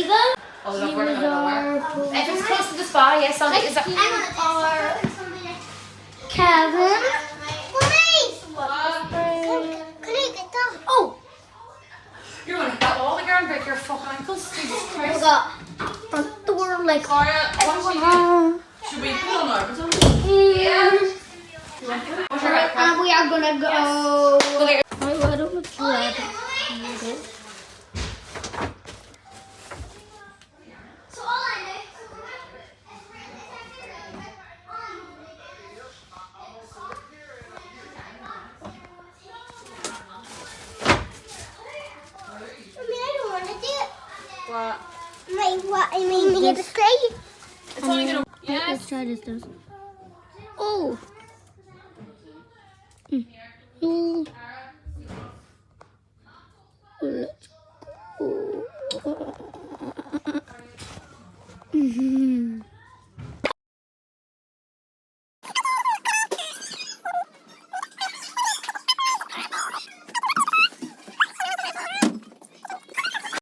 Oh, look, we're not gonna go where. If it's close to the spa, yes, I'll is that. Kevin. Oh, You're gonna hit that wall again and break your fucking ankles. Jesus we Christ. got front door like. Clara, what should we put on overtime? Yeah. What's your right And we are gonna go. Okay. I don't know what What? I mean, we get to stay. It's only gonna. Let's Yes. try this. Oh. No. Let's go.